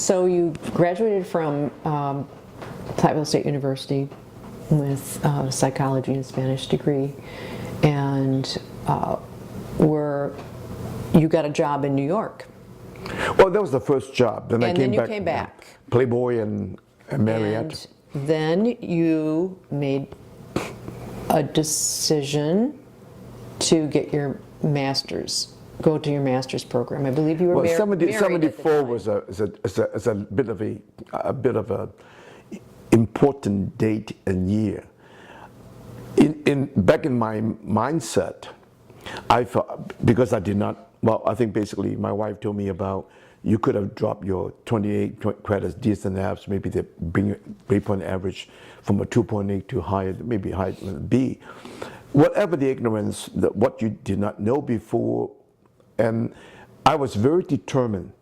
So you graduated from Platteville State University with a psychology and Spanish degree, and you got a job in New York. Well, that was the first job. Then you came back. Playboy and Marriott. And then you made a decision to get your master's, go to your master's program. I believe you were married 74 was a bit of a important date and year. Back in my mindset, I felt, because I did not, well, I think basically my wife told me about, you could have dropped your 28 credits, D's and F's, maybe they bring your grade point average from a 2.8 to higher, maybe higher than B. Whatever the ignorance, what you did not know before, and I was very determined.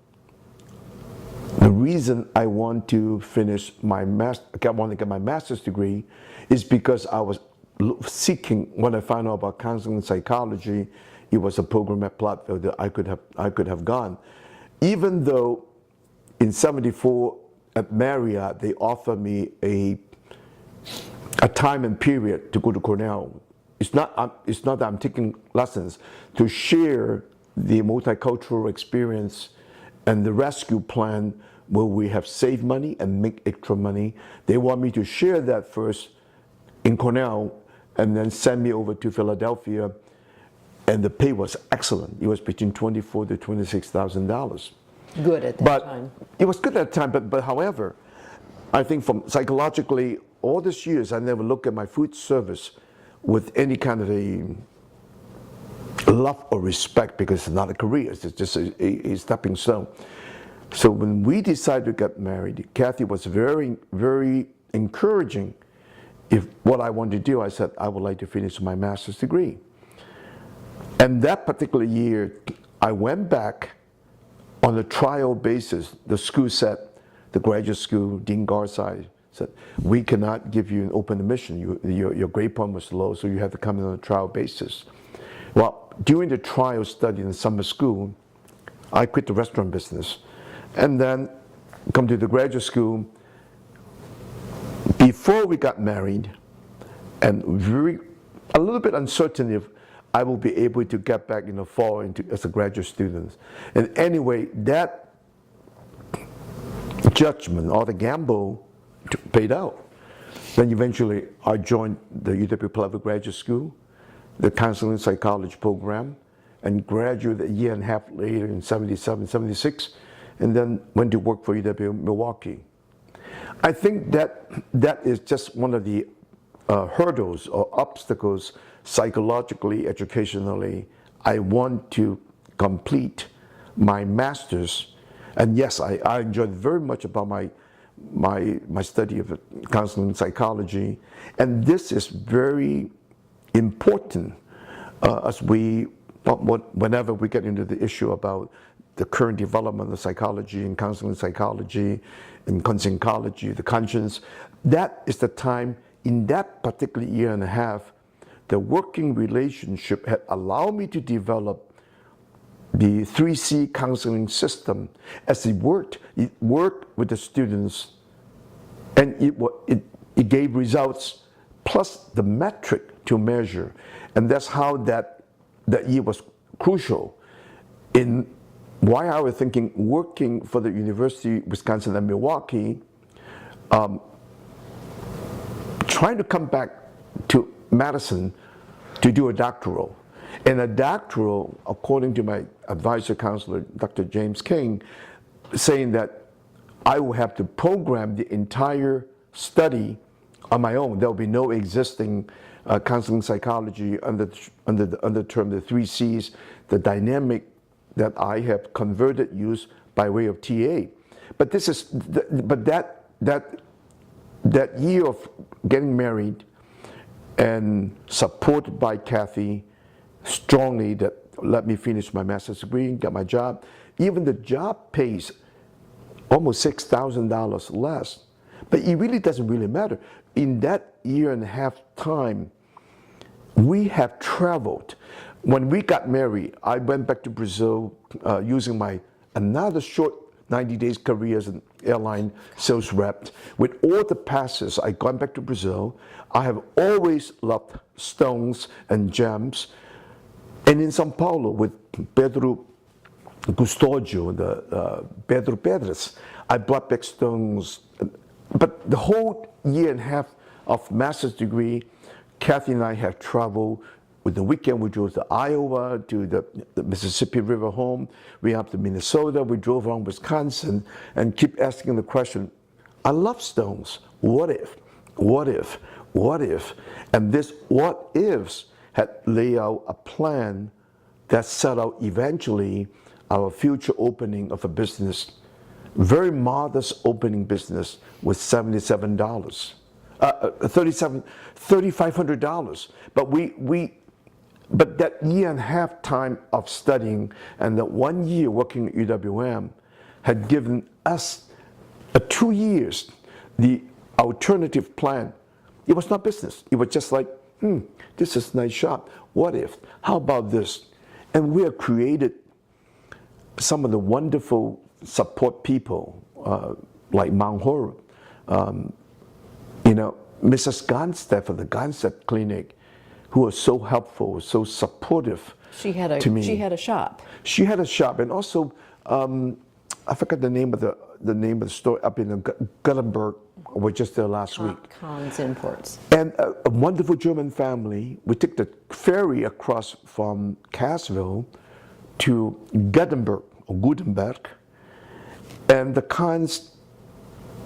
The reason I want to finish I want to get my master's degree is because I was seeking, when I found out about counseling and psychology, it was a program at Platteville that I could have gone. Even though in 74 at Marriott, they offered me a time and period to go to Cornell. It's not that I'm taking lessons, to share the multicultural experience and the rescue plan where we have saved money and make extra money. They want me to share that first in Cornell and then send me over to Philadelphia, and the pay was excellent. It was between $24,000 to $26,000. Good at that time. It was good at that time, but however, I think from psychologically, all these years, I never looked at my food service with any kind of a love or respect, because it's not a career, it's just a stepping stone. So when we decided to get married, Kathy was very, very encouraging. If what I wanted to do, I said, I would like to finish my master's degree. And that particular year, I went back on a trial basis. The school said, the graduate school, Dean Garside said, we cannot give you an open admission. Your grade point was low, so you have to come in on a trial basis. Well, during the trial study in summer school, I quit the restaurant business and then come to the graduate school. Before we got married, and a little bit uncertain if I will be able to get back in the fall as a graduate student. And anyway, that judgment or the gamble paid out. Then eventually I joined the UW-Platteville Graduate School, the Counseling and Psychology program, and graduated a year and a half later in 77, 76, and then went to work for UW-Milwaukee. I think that is just one of the hurdles or obstacles psychologically, educationally. I want to complete my master's, and yes, I enjoyed very much about my study of counseling and psychology, and this is very important whenever we get into the issue about the current development of psychology and counseling psychology and consciencology, the conscience. That is the time, in that particular year and a half, the working relationship had allowed me to develop the 3C counseling system. As it worked with the students, and it gave results, plus the metric to measure. And that's how that year was crucial in why I was thinking working for the University of Wisconsin and Milwaukee, trying to come back to Madison to do a doctoral. And a doctoral, according to my advisor counselor, Dr. James King, saying that I will have to program the entire study on my own. There will be no existing counseling psychology under the term the 3 C's, the dynamic that I have converted use by way of TA. But that year of getting married and supported by Kathy strongly, that let me finish my master's degree, get my job. Even the job pays almost $6,000 less, but it really doesn't really matter. In that year and a half time, we have traveled. When we got married, I went back to Brazil using my another short 90 days career airline sales rep. With all the passes, I gone back to Brazil. I have always loved stones and gems. And in São Paulo, with Pedro Custodio, the Pedro Pedras, I brought back stones. But the whole year and a half of master's degree, Kathy and I have traveled. With the weekend, we drove to Iowa, to the Mississippi River home. We up to Minnesota. We drove around Wisconsin and keep asking the question, I love stones. What if? What if? What if? And this what ifs had laid out a plan that set out eventually our future opening of a business, very modest opening business with $77, $3,500. But that year and a half time of studying and that 1 year working at UWM had given us 2 years the alternative plan. It was not business. It was just like, this is a nice shop. What if? How about this? And we have created some of the wonderful support people like Mount Horeb, Mrs. Gonstead for the Gonstead Clinic, who was so helpful, so supportive to me. She had a shop. She had a shop, and also I forgot the name of the store up in Gothenburg. We were just there last week. Cons Imports. And a wonderful German family. We took the ferry across from Cassville to Gothenburg or Gutenberg, and the Cons,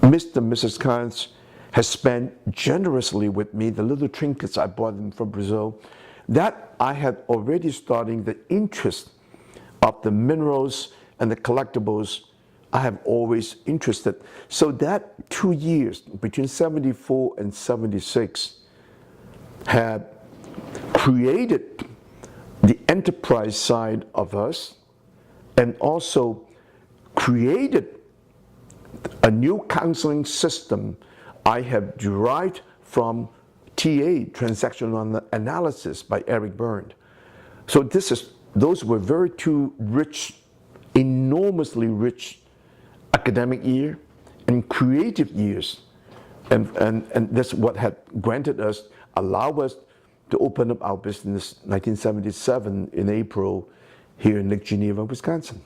Mr. and Mrs. Cons, has spent generously with me the little trinkets I brought in from Brazil. That I had already starting the interest of the minerals and the collectibles. I have always interested. So that 2 years between 74 and 76 had created the enterprise side of us and also created a new counseling system I have derived from TA, transactional analysis by Eric Berne. So those were very two rich, enormously rich academic year and creative years. And that's what had granted us, allowed us to open up our business 1977 in April here in Lake Geneva, Wisconsin.